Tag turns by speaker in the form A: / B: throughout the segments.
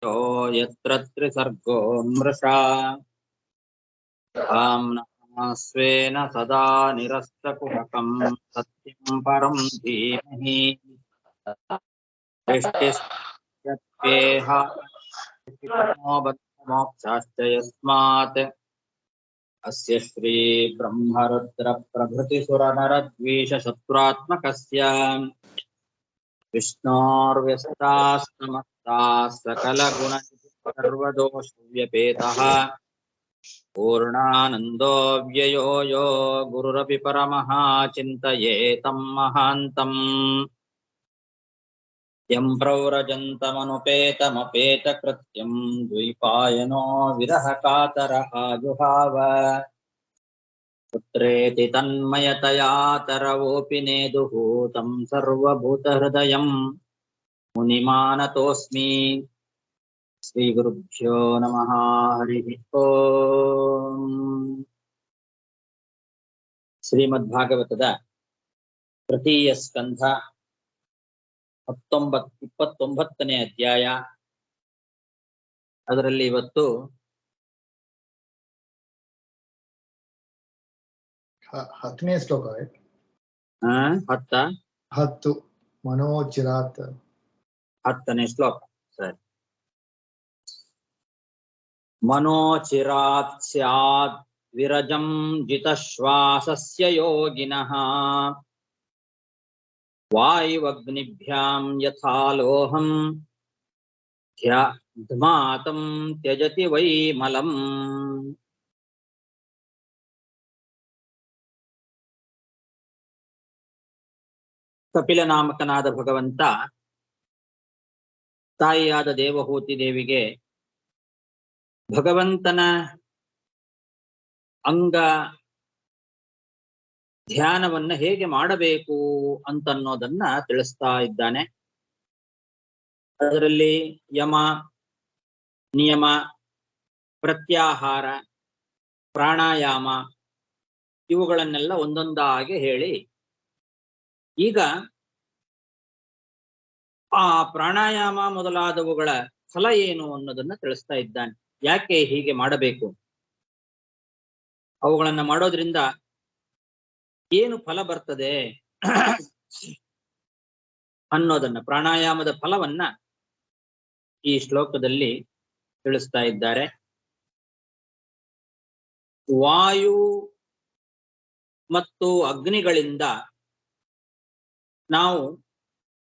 A: यो यत्र त्रिसर्गो मृषा धाम्ना स्वेन सदा निरस्तकुहकं सत्यं परं धीमहि सृष्टिस्थित्यप्येह मोक्षाश्च यस्मात् अस्य श्री ब्रह्मरुद्रप्रभृतिसुरनरद्वीषशत्रुरात्मकस्य विष्णोर्व्यस्ताः समस्ताः सकलगुणनिधिः पूर्णानन्दो व्ययो यो गुरुरपि परमः चिन्तयेतं महान्तम् यं प्रव्रजन्तमनुपेतमपेतकृत्यं द्वैपायनो विरहकातर आजुहाव पुत्रेति तन्मयतया तरवोऽपि नेदुः तं सर्वभूतहृदयं मुनिमानतोऽस्मि श्रीगुरुभ्यो नमः हरिः ओम् ಶ್ರೀಮದ್ಭಾಗವತದ ತೃತೀಯ ಸ್ಕಂಧ 29ನೇ ಅಧ್ಯಾಯ. ಅದರಲ್ಲಿ ಇವತ್ತು
B: 10ನೇ ಶ್ಲೋಕ. 10 ಮನೋಚಿರಾತ್
A: 10ನೇ ಶ್ಲೋಕ. ಸರಿ. ಮನೋಚಿರಾತ್ ಸ್ಯಾತ್ ವಿರಜಂ ಜಿತಶ್ವಾಸಸ್ಯ ಯೋಗಿನಃ ವಾಯುವಗ್ನಿಭ್ಯಾಂ ಯಥಾ ಲೋಹಂ ಧ್ಮಾತಂ ತ್ಯಜತಿ ವೈ ಮಲಂ. ಕಪಿಲ ನಾಮಕನಾದ ಭಗವಂತ ತಾಯಿಯಾದ ದೇವಹೂತಿ ದೇವಿಗೆ ಭಗವಂತನ ಅಂಗ ಧ್ಯಾನವನ್ನ ಹೇಗೆ ಮಾಡಬೇಕು ಅಂತನ್ನೋದನ್ನ ತಿಳಿಸ್ತಾ ಇದ್ದಾನೆ. ಅದರಲ್ಲಿ ಯಮ, ನಿಯಮ, ಪ್ರತ್ಯಾಹಾರ, ಪ್ರಾಣಾಯಾಮ ಇವುಗಳನ್ನೆಲ್ಲ ಒಂದೊಂದಾಗಿ ಹೇಳಿ ಈಗ ಆ ಪ್ರಾಣಾಯಾಮ ಮೊದಲಾದವುಗಳ ಫಲ ಏನು ಅನ್ನೋದನ್ನ ತಿಳಿಸ್ತಾ ಇದ್ದಾನೆ. ಯಾಕೆ ಹೀಗೆ ಮಾಡಬೇಕು, ಅವುಗಳನ್ನ ಮಾಡೋದ್ರಿಂದ ಏನು ಫಲ ಬರ್ತದೆ ಅನ್ನೋದನ್ನ, ಪ್ರಾಣಾಯಾಮದ ಫಲವನ್ನ ಈ ಶ್ಲೋಕದಲ್ಲಿ ತಿಳಿಸ್ತಾ ಇದ್ದಾರೆ. ವಾಯು ಮತ್ತು ಅಗ್ನಿಗಳಿಂದ ನಾವು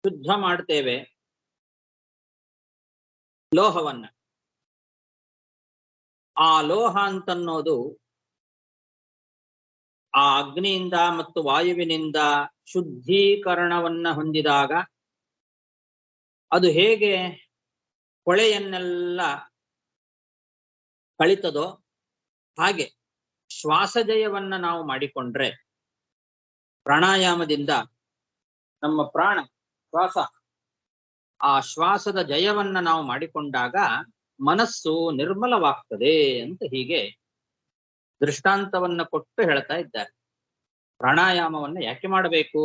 A: ಶುದ್ಧ ಮಾಡ್ತೇವೆ ಲೋಹವನ್ನ. ಆ ಲೋಹ ಅಂತನ್ನೋದು ಆ ಅಗ್ನಿಯಿಂದ ಮತ್ತು ವಾಯುವಿನಿಂದ ಶುದ್ಧೀಕರಣವನ್ನ ಹೊಂದಿದಾಗ ಅದು ಹೇಗೆ ಕೊಳೆಯನ್ನೆಲ್ಲ ಕಳಿತದೋ ಹಾಗೆ ಶ್ವಾಸಜಯವನ್ನ ನಾವು ಮಾಡಿಕೊಂಡ್ರೆ, ಪ್ರಾಣಾಯಾಮದಿಂದ ನಮ್ಮ ಪ್ರಾಣ ಶ್ವಾಸ, ಆ ಶ್ವಾಸದ ಜಯವನ್ನ ನಾವು ಮಾಡಿಕೊಂಡಾಗ ಮನಸ್ಸು ನಿರ್ಮಲವಾಗ್ತದೆ ಅಂತ ಹೀಗೆ ದೃಷ್ಟಾಂತವನ್ನ ಕೊಟ್ಟು ಹೇಳ್ತಾ ಇದ್ದಾರೆ. ಪ್ರಾಣಾಯಾಮವನ್ನ ಯಾಕೆ ಮಾಡಬೇಕು,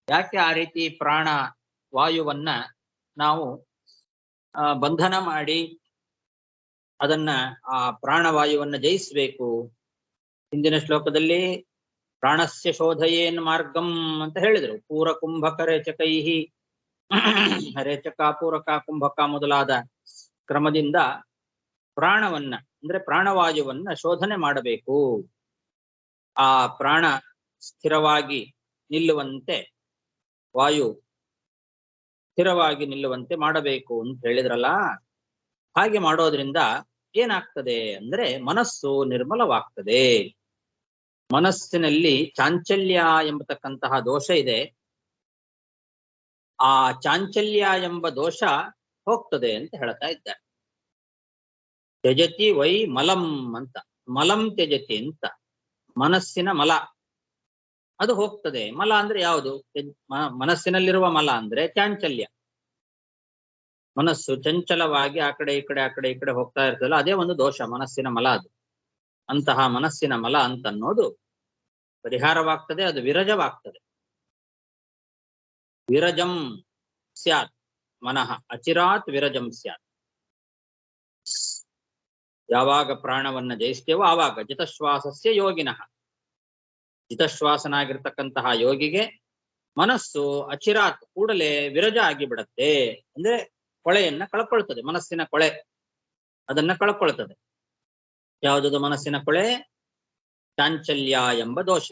A: ಯಾಕೆ ಆ ರೀತಿ ಪ್ರಾಣ ವಾಯುವನ್ನ ನಾವು ಬಂಧನ ಮಾಡಿ ಅದನ್ನ ಆ ಪ್ರಾಣವಾಯುವನ್ನ ಜಯಿಸ್ಬೇಕು. ಹಿಂದಿನ ಶ್ಲೋಕದಲ್ಲಿ ಪ್ರಾಣಸ್ಯ ಶೋಧಯೇನ್ ಮಾರ್ಗಂ ಅಂತ ಹೇಳಿದ್ರು. ಪೂರ ಕುಂಭಕ ರೇಚಕೈಹಿ, ರೇಚಕ, ಪೂರಕ, ಕುಂಭಕ ಮೊದಲಾದ ಕ್ರಮದಿಂದ ಪ್ರಾಣವನ್ನ ಅಂದ್ರೆ ಪ್ರಾಣವಾಯುವನ್ನ ಶೋಧನೆ ಮಾಡಬೇಕು. ಆ ಪ್ರಾಣ ಸ್ಥಿರವಾಗಿ ನಿಲ್ಲುವಂತೆ, ವಾಯು ಸ್ಥಿರವಾಗಿ ನಿಲ್ಲುವಂತೆ ಮಾಡಬೇಕು ಅಂತ ಹೇಳಿದ್ರಲ್ಲ. ಹಾಗೆ ಮಾಡೋದ್ರಿಂದ ಏನಾಗ್ತದೆ ಅಂದ್ರೆ ಮನಸ್ಸು ನಿರ್ಮಲವಾಗ್ತದೆ. ಮನಸ್ಸಿನಲ್ಲಿ ಚಾಂಚಲ್ಯ ಎಂಬತಕ್ಕಂತಹ ದೋಷ ಇದೆ. ಆ ಚಾಂಚಲ್ಯ ಎಂಬ ದೋಷ ಹೋಗ್ತದೆ ಅಂತ ಹೇಳ್ತಾ ಇದ್ದಾರೆ. ತ್ಯಜತಿ ವೈ ಮಲಂ ಅಂತ, ಮಲಂ ತ್ಯಜತಿ ಅಂತ, ಮನಸ್ಸಿನ ಮಲ ಅದು ಹೋಗ್ತದೆ. ಮಲ ಅಂದ್ರೆ ಯಾವುದು? ಮನಸ್ಸಿನಲ್ಲಿರುವ ಮಲ ಅಂದ್ರೆ ಚಾಂಚಲ್ಯ. ಮನಸ್ಸು ಚಂಚಲವಾಗಿ ಆ ಕಡೆ ಈ ಕಡೆ ಹೋಗ್ತಾ ಇರ್ತದಲ್ಲ, ಅದೇ ಒಂದು ದೋಷ, ಮನಸ್ಸಿನ ಮಲ ಅದು. ಅಂತಹ ಮನಸ್ಸಿನ ಮಲ ಅಂತನ್ನೋದು ಪರಿಹಾರವಾಗ್ತದೆ, ಅದು ವಿರಜವಾಗ್ತದೆ. ವಿರಜಂ ಸ್ಯಾತ್ ಮನಃ ಅಚಿರಾತ್ ವಿರಜಂ ಸ್ಯಾತ್. ಯಾವಾಗ ಪ್ರಾಣವನ್ನ ಜಯಿಸ್ತೇವೋ ಆವಾಗ ಜಿತಶ್ವಾಸಸ್ಯ ಯೋಗಿನಃ, ಜಿತಶ್ವಾಸನಾಗಿರ್ತಕ್ಕಂತಹ ಯೋಗಿಗೆ ಮನಸ್ಸು ಅಚಿರಾತ್ ಕೂಡಲೇ ವಿರಜ ಆಗಿ ಬಿಡತ್ತೆ. ಅಂದ್ರೆ ಕೊಳೆಯನ್ನ ಕಳ್ಕೊಳ್ತದೆ, ಮನಸ್ಸಿನ ಕೊಳೆ ಅದನ್ನ ಕಳ್ಕೊಳ್ತದೆ. ಯಾವುದದು ಮನಸ್ಸಿನ ಕೊಳೆ? ಚಾಂಚಲ್ಯ ಎಂಬ ದೋಷ,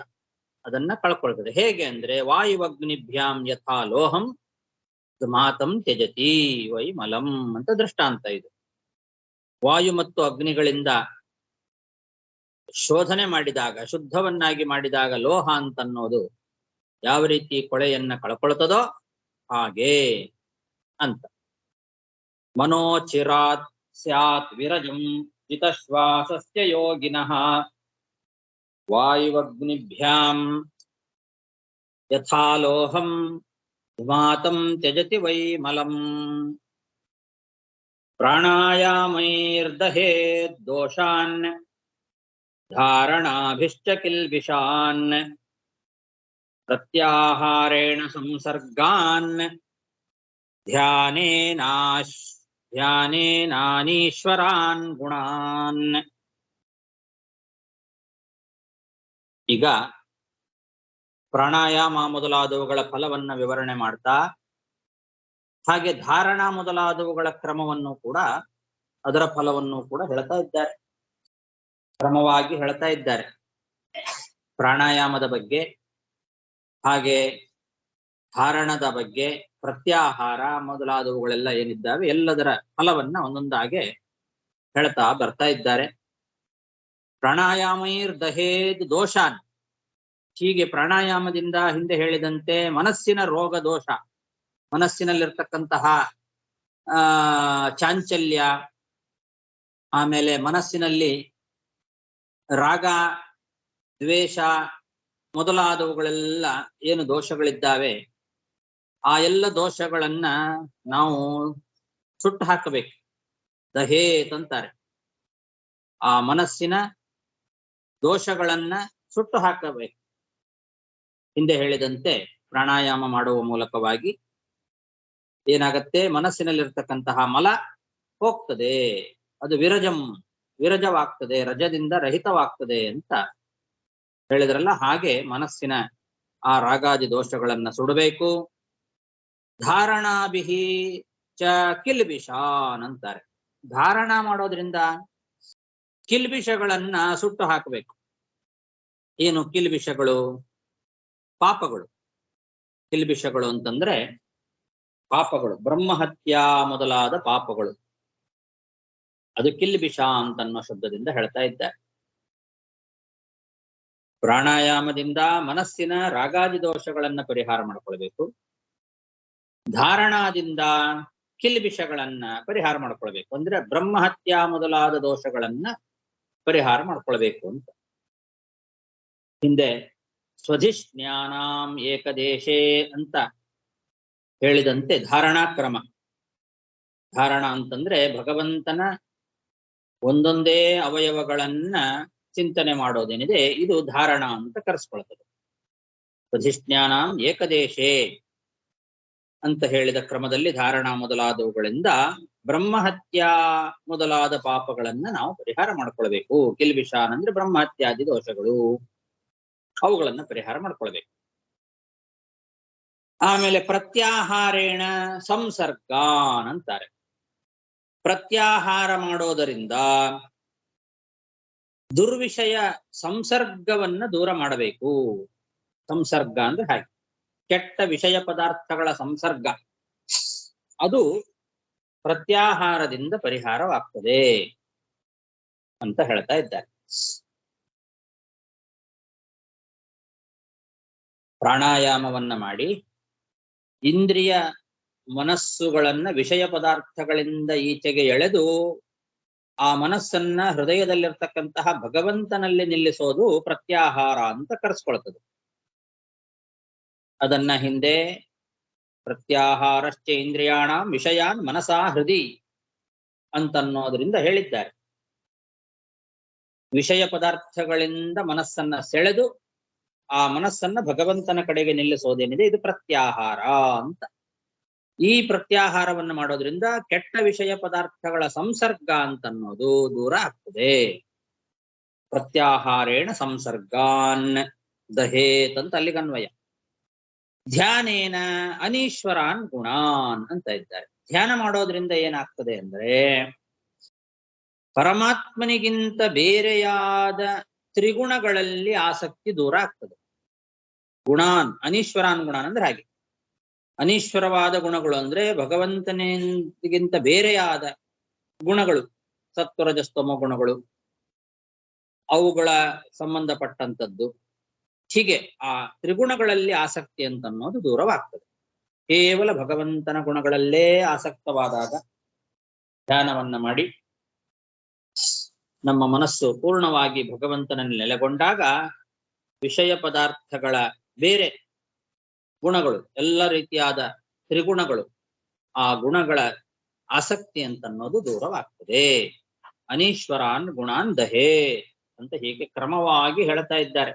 A: ಅದನ್ನ ಕಳ್ಕೊಳ್ತದೆ. ಹೇಗೆ ಅಂದ್ರೆ ವಾಯುವಗ್ನಿಭ್ಯಾಂ ಯಥಾ ಲೋಹಂ ಮಾತಂ ತ್ಯಜತಿ ವೈ ಮಲಂ ಅಂತ ದೃಷ್ಟಾಂತ ಇದು. ವಾಯು ಮತ್ತು ಅಗ್ನಿಗಳಿಂದ ಶೋಧನೆ ಮಾಡಿದಾಗ, ಶುದ್ಧವನ್ನಾಗಿ ಮಾಡಿದಾಗ ಲೋಹ ಅಂತನ್ನೋದು ಯಾವ ರೀತಿ ಕೊಳೆಯನ್ನ ಕಳ್ಕೊಳ್ತದೋ ಹಾಗೆ ಅಂತ. ಮನೋಚಿರಾತ್ ಸ್ಯಾತ್ ವಿರಜಂ ಜಿತಶ್ವಾಸಸ್ಯ ಯೋಗಿನಃ ವಾಯುವಗ್ನಿಭ್ಯಾಂ ಯಥಾ ಲೋಹಂ ಧುಮಾತಂ ತ್ಯಜತಿ ವೈ ಮಲಂ ಪ್ರಾಣಾಯಾಮೈರ್ದಹೇದ್ ದೋಷಾನ್ ಧಾರಣಾಭಿಶ್ಚ ಕಿಲ್ಬಿಷಾನ್ ಪ್ರತ್ಯಾಹಾರೇಣ ಸಂಸರ್ಗಾನ್ ಧ್ಯಾನೇನಾನೀಶ್ವರಾನ್ ಗುಣಾನ್. ಈಗ ಪ್ರಾಣಾಯಾಮ ಮೊದಲಾದವುಗಳ ಫಲವನ್ನ ವಿವರಣೆ ಮಾಡ್ತಾ, ಹಾಗೆ ಧಾರಣ ಮೊದಲಾದವುಗಳ ಕ್ರಮವನ್ನು ಕೂಡ, ಅದರ ಫಲವನ್ನು ಕೂಡ ಹೇಳ್ತಾ ಇದ್ದಾರೆ, ಕ್ರಮವಾಗಿ ಹೇಳ್ತಾ ಇದ್ದಾರೆ. ಪ್ರಾಣಾಯಾಮದ ಬಗ್ಗೆ, ಹಾಗೆ ಧಾರಣದ ಬಗ್ಗೆ, ಪ್ರತ್ಯಾಹಾರ ಮೊದಲಾದವುಗಳೆಲ್ಲ ಏನಿದ್ದಾವೆ ಎಲ್ಲದರ ಫಲವನ್ನ ಒಂದೊಂದಾಗೆ ಹೇಳ್ತಾ ಬರ್ತಾ ಇದ್ದಾರೆ. ಪ್ರಾಣಾಯಾಮೈರ್ ದಹೇದ್ ದೋಷಾನ್, ಹೀಗೆ ಪ್ರಾಣಾಯಾಮದಿಂದ ಹಿಂದೆ ಹೇಳಿದಂತೆ ಮನಸ್ಸಿನ ರೋಗ ದೋಷ, ಮನಸ್ಸಿನಲ್ಲಿರ್ತಕ್ಕಂತಹ ಚಾಂಚಲ್ಯ, ಆಮೇಲೆ ಮನಸ್ಸಿನಲ್ಲಿ ರಾಗ ದ್ವೇಷ ಮೊದಲಾದವುಗಳೆಲ್ಲ ಏನು ದೋಷಗಳಿದ್ದಾವೆ ಆ ಎಲ್ಲ ದೋಷಗಳನ್ನ ನಾವು ಸುಟ್ಟು ಹಾಕಬೇಕು. ದಹೇತ್ ಅಂತಾರೆ. ಆ ಮನಸ್ಸಿನ ದೋಷಗಳನ್ನ ಸುಟ್ಟು ಹಾಕಬೇಕು. ಹಿಂದೆ ಹೇಳಿದಂತೆ ಪ್ರಾಣಾಯಾಮ ಮಾಡುವ ಮೂಲಕವಾಗಿ ಏನಾಗತ್ತೆ, ಮನಸ್ಸಿನಲ್ಲಿರ್ತಕ್ಕಂತಹ ಮಲ ಹೋಗ್ತದೆ, ಅದು ವಿರಜವಾಗ್ತದೆ, ರಜದಿಂದ ರಹಿತವಾಗ್ತದೆ ಅಂತ ಹೇಳಿದ್ರಲ್ಲ. ಹಾಗೆ ಮನಸ್ಸಿನ ಆ ರಾಗಾದಿ ದೋಷಗಳನ್ನ ಸುಡಬೇಕು. ಧಾರಣಾಭಿಹಿ ಚ ಕಿಲ್ಬಿಷಾನ್ ಅಂತಾರೆ. ಧಾರಣ ಮಾಡೋದ್ರಿಂದ ಕಿಲ್ಬಿಷಗಳನ್ನ ಸುಟ್ಟು ಹಾಕಬೇಕು. ಏನು ಕಿಲ್ಬಿಷಗಳು? ಪಾಪಗಳು. ಕಿಲ್ಬಿಷಗಳು ಅಂತಂದ್ರೆ ಪಾಪಗಳು, ಬ್ರಹ್ಮಹತ್ಯಾ ಮೊದಲಾದ ಪಾಪಗಳು, ಅದು ಕಿಲ್ಬಿಷ ಅಂತನ್ನೋ ಶಬ್ದದಿಂದ ಹೇಳ್ತಾ ಇದ್ದಾರೆ. ಪ್ರಾಣಾಯಾಮದಿಂದ ಮನಸ್ಸಿನ ರಾಗಾದಿ ದೋಷಗಳನ್ನ ಪರಿಹಾರ ಮಾಡ್ಕೊಳ್ಬೇಕು. ಧಾರಣಾದಿಂದ ಕಿಲ್ಬಿಷಗಳನ್ನ ಪರಿಹಾರ ಮಾಡ್ಕೊಳ್ಬೇಕು. ಅಂದ್ರೆ ಬ್ರಹ್ಮಹತ್ಯಾ ಮೊದಲಾದ ದೋಷಗಳನ್ನ ಪರಿಹಾರ ಮಾಡ್ಕೊಳ್ಬೇಕು ಅಂತ. ಹಿಂದೆ ಸ್ವಧಿಷ್ಣ್ಯಾನಾಂ ಏಕದೇಶೇ ಅಂತ ಹೇಳಿದಂತೆ ಧಾರಣಾ ಕ್ರಮ. ಧಾರಣ ಅಂತಂದ್ರೆ ಭಗವಂತನ ಒಂದೊಂದೇ ಅವಯವಗಳನ್ನ ಚಿಂತನೆ ಮಾಡೋದೇನಿದೆ ಇದು ಧಾರಣ ಅಂತ ಕರೆಸ್ಕೊಳ್ತದೆ. ಸ್ವಧಿಷ್ಣ್ಯಾನಾಂ ಏಕದೇಶೇ ಅಂತ ಹೇಳಿದ ಕ್ರಮದಲ್ಲಿ ಧಾರಣ ಮೊದಲಾದವುಗಳಿಂದ ಬ್ರಹ್ಮಹತ್ಯಾ ಮೊದಲಾದ ಪಾಪಗಳನ್ನ ನಾವು ಪರಿಹಾರ ಮಾಡ್ಕೊಳ್ಬೇಕು. ಕಿಲ್ಬಿಷಾನ್ ಅಂದ್ರೆ ಬ್ರಹ್ಮಹತ್ಯಾದಿ ದೋಷಗಳು, ಅವುಗಳನ್ನ ಪರಿಹಾರ ಮಾಡ್ಕೊಳ್ಬೇಕು. ಆಮೇಲೆ ಪ್ರತ್ಯಾಹಾರೇಣ ಸಂಸರ್ಗಾನ್ ಅಂತಾರೆ. ಪ್ರತ್ಯಾಹಾರ ಮಾಡೋದರಿಂದ ದುರ್ವಿಷಯ ಸಂಸರ್ಗವನ್ನ ದೂರ ಮಾಡಬೇಕು. ಸಂಸರ್ಗ ಅಂದ್ರೆ ಹಾಗೆ ಕೆಟ್ಟ ವಿಷಯ ಪದಾರ್ಥಗಳ ಸಂಸರ್ಗ, ಅದು ಪ್ರತ್ಯಾಹಾರದಿಂದ ಪರಿಹಾರವಾಗ್ತದೆ ಅಂತ ಹೇಳ್ತಾ ಇದ್ದಾರೆ. ಪ್ರಾಣಾಯಾಮವನ್ನ ಮಾಡಿ ಇಂದ್ರಿಯ ಮನಸ್ಸುಗಳನ್ನ ವಿಷಯ ಪದಾರ್ಥಗಳಿಂದ ಈಚೆಗೆ ಎಳೆದು ಆ ಮನಸ್ಸನ್ನ ಹೃದಯದಲ್ಲಿರ್ತಕ್ಕಂತಹ ಭಗವಂತನಲ್ಲಿ ನಿಲ್ಲಿಸೋದು ಪ್ರತ್ಯಾಹಾರ ಅಂತ ಕರೆಸ್ಕೊಳ್ತದೆ. ಅದನ್ನ ಹಿಂದೆ ಪ್ರತ್ಯಾಹಾರಶ್ಚ ಇಂದ್ರಿಯಾಣಾಂ ವಿಷಯಾನ್ ಮನಸಾ ಹೃದಿ ಅಂತನ್ನೋದ್ರಿಂದ ಹೇಳಿದ್ದಾರೆ. ವಿಷಯ ಪದಾರ್ಥಗಳಿಂದ ಮನಸ್ಸನ್ನ ಸೆಳೆದು ಆ ಮನಸ್ಸನ್ನ ಭಗವಂತನ ಕಡೆಗೆ ನಿಲ್ಲಿಸೋದೇನಿದೆ ಇದು ಪ್ರತ್ಯಾಹಾರ ಅಂತ. ಈ ಪ್ರತ್ಯಾಹಾರವನ್ನು ಮಾಡೋದ್ರಿಂದ ಕೆಟ್ಟ ವಿಷಯ ಪದಾರ್ಥಗಳ ಸಂಸರ್ಗ ಅಂತನ್ನೋದು ದೂರ ಆಗ್ತದೆ. ಪ್ರತ್ಯಾಹಾರೇಣ ಸಂಸರ್ಗಾನ್ ದಹೇತ್ ಅಂತ ಅಲ್ಲಿಗನ್ವಯ. ಧ್ಯಾನೇನ ಅನೀಶ್ವರಾನ್ ಗುಣಾನ್ ಅಂತ ಇದ್ದಾರೆ. ಧ್ಯಾನ ಮಾಡೋದ್ರಿಂದ ಏನಾಗ್ತದೆ ಅಂದ್ರೆ ಪರಮಾತ್ಮನಿಗಿಂತ ಬೇರೆಯಾದ ತ್ರಿಗುಣಗಳಲ್ಲಿ ಆಸಕ್ತಿ ದೂರ ಆಗ್ತದೆ. ಗುಣಾನ್ ಅನೀಶ್ವರಾನ್ ಗುಣಾನ್ ಅಂದ್ರೆ ಹಾಗೆ. ಅನೀಶ್ವರವಾದ ಗುಣಗಳು ಅಂದ್ರೆ ಭಗವಂತನಿಗಿಂತ ಬೇರೆಯಾದ ಗುಣಗಳು, ಸತ್ವರಜಸ್ತಮ ಗುಣಗಳು, ಅವುಗಳ ಸಂಬಂಧಪಟ್ಟಂಥದ್ದು. ಹೀಗೆ ಆ ತ್ರಿಗುಣಗಳಲ್ಲಿ ಆಸಕ್ತಿ ಅಂತ ಅನ್ನೋದು ದೂರವಾಗ್ತದೆ. ಕೇವಲ ಭಗವಂತನ ಗುಣಗಳಲ್ಲೇ ಆಸಕ್ತವಾದಾಗ ಧ್ಯಾನವನ್ನ ಮಾಡಿ ನಮ್ಮ ಮನಸ್ಸು ಪೂರ್ಣವಾಗಿ ಭಗವಂತನಲ್ಲಿ ನೆಲೆಗೊಂಡಾಗ ವಿಷಯ ಪದಾರ್ಥಗಳ ಬೇರೆ ಗುಣಗಳು, ಎಲ್ಲ ರೀತಿಯಾದ ತ್ರಿಗುಣಗಳು, ಆ ಗುಣಗಳ ಆಸಕ್ತಿ ಅಂತನ್ನೋದು ದೂರವಾಗ್ತದೆ. ಅನೀಶ್ವರಾನ್ ಗುಣಾನ್ ದಹೇ ಅಂತ ಹೀಗೆ ಕ್ರಮವಾಗಿ ಹೇಳ್ತಾ ಇದ್ದಾರೆ.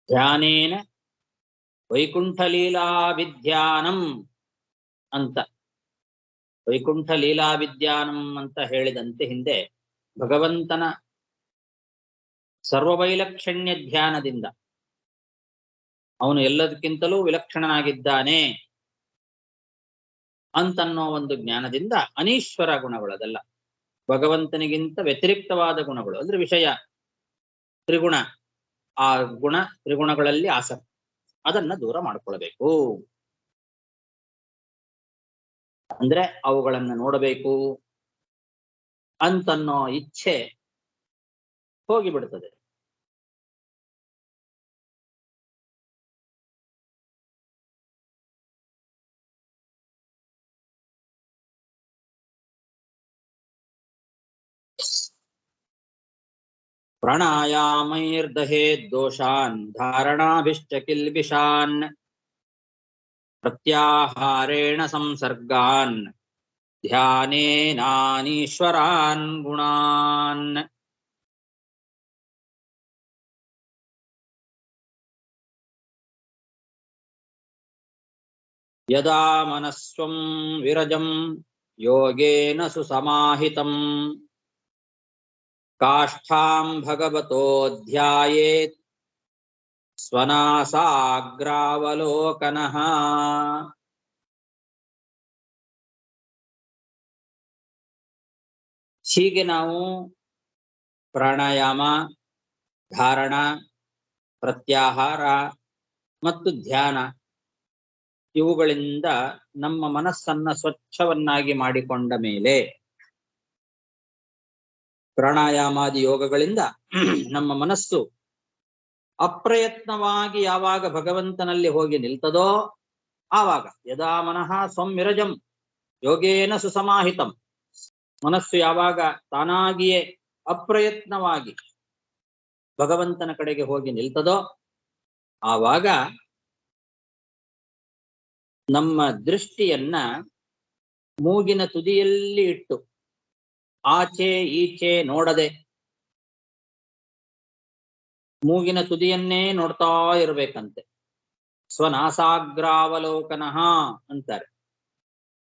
A: ಧ್ಯಾನೇನ ವೈಕುಂಠ ಲೀಲಾ ವಿದ್ಯಾನಂ ಅಂತ, ವೈಕುಂಠ ಲೀಲಾ ವಿದ್ಯಾನಂ ಅಂತ ಹೇಳಿದಂತೆ ಹಿಂದೆ ಭಗವಂತನ ಸರ್ವವೈಲಕ್ಷಣ್ಯ ಧ್ಯಾನದಿಂದ ಅವನು ಎಲ್ಲದಕ್ಕಿಂತಲೂ ವಿಲಕ್ಷಣನಾಗಿದ್ದಾನೆ ಅಂತನ್ನೋ ಒಂದು ಜ್ಞಾನದಿಂದ ಅನೀಶ್ವರ ಗುಣಗಳು, ಅದೆಲ್ಲ ಭಗವಂತನಿಗಿಂತ ವ್ಯತಿರಿಕ್ತವಾದ ಗುಣಗಳು ಅಂದ್ರೆ ವಿಷಯ ತ್ರಿಗುಣ, ಆ ಗುಣ ತ್ರಿಗುಣಗಳಲ್ಲಿ ಆಸಕ್ತಿ, ಅದನ್ನ ದೂರ ಮಾಡ್ಕೊಳ್ಬೇಕು. ಅಂದ್ರೆ ಅವುಗಳನ್ನ ನೋಡಬೇಕು ಅಂತನ್ನೋ ಇಚ್ಛೆ ಹೋಗಿಬಿಡ್ತದೆ. ಪ್ರಾಣಾಯಾಮೈರ್ದಹೇದ್ ದೋಷಾನ್ ಧಾರಣಾಭಿಶ್ಚ ಕಿಲ್ಬಿಷಾನ್ ಪ್ರತ್ಯಾಹಾರೇಣ ಸಂಸರ್ಗಾನ್ ಧ್ಯಾನೇನಾನೀಶ್ವರಾನ್ ಗುಣಾನ್. ಯದಾ ಮನಸ್ವಂ ವಿರಜಂ ಯೋಗೇನ ಸುಸಮಾಹಿತಂ ಕಾಷ್ಠಾಂ ಭಗವತೋ ಧ್ಯಾಯೇತ್ ಸ್ವನಾಸಾಗ್ರಾವಲೋಕನಃ. ಹೀಗೆ ನಾವು ಪ್ರಾಣಾಯಾಮ, ಧಾರಣ, ಪ್ರತ್ಯಾಹಾರ ಮತ್ತು ಧ್ಯಾನ ಇವುಗಳಿಂದ ನಮ್ಮ ಮನಸ್ಸನ್ನ ಸ್ವಚ್ಛವನ್ನಾಗಿ ಮಾಡಿಕೊಂಡ ಮೇಲೆ, ಪ್ರಾಣಾಯಾಮಾದಿ ಯೋಗಗಳಿಂದ ನಮ್ಮ ಮನಸ್ಸು ಅಪ್ರಯತ್ನವಾಗಿ ಯಾವಾಗ ಭಗವಂತನಲ್ಲಿ ಹೋಗಿ ನಿಲ್ತದೋ ಆವಾಗ ಯದಾ ಮನಃ ಸ್ವಂ ವಿರಜಂ ಯೋಗೇನ ಸುಸಮಾಹಿತಂ, ಮನಸ್ಸು ಯಾವಾಗ ತಾನಾಗಿಯೇ ಅಪ್ರಯತ್ನವಾಗಿ ಭಗವಂತನ ಕಡೆಗೆ ಹೋಗಿ ನಿಲ್ತದೋ ಆವಾಗ ನಮ್ಮ ದೃಷ್ಟಿಯನ್ನ ಮೂಗಿನ ತುದಿಯಲ್ಲಿ ಇಟ್ಟು ಆಚೆ ಈಚೆ ನೋಡದೆ ಮೂಗಿನ ತುದಿಯನ್ನೇ ನೋಡ್ತಾ ಇರ್ಬೇಕಂತೆ. ಸ್ವನಾಸಾಗ್ರಾವಲೋಕನಃ ಅಂತಾರೆ.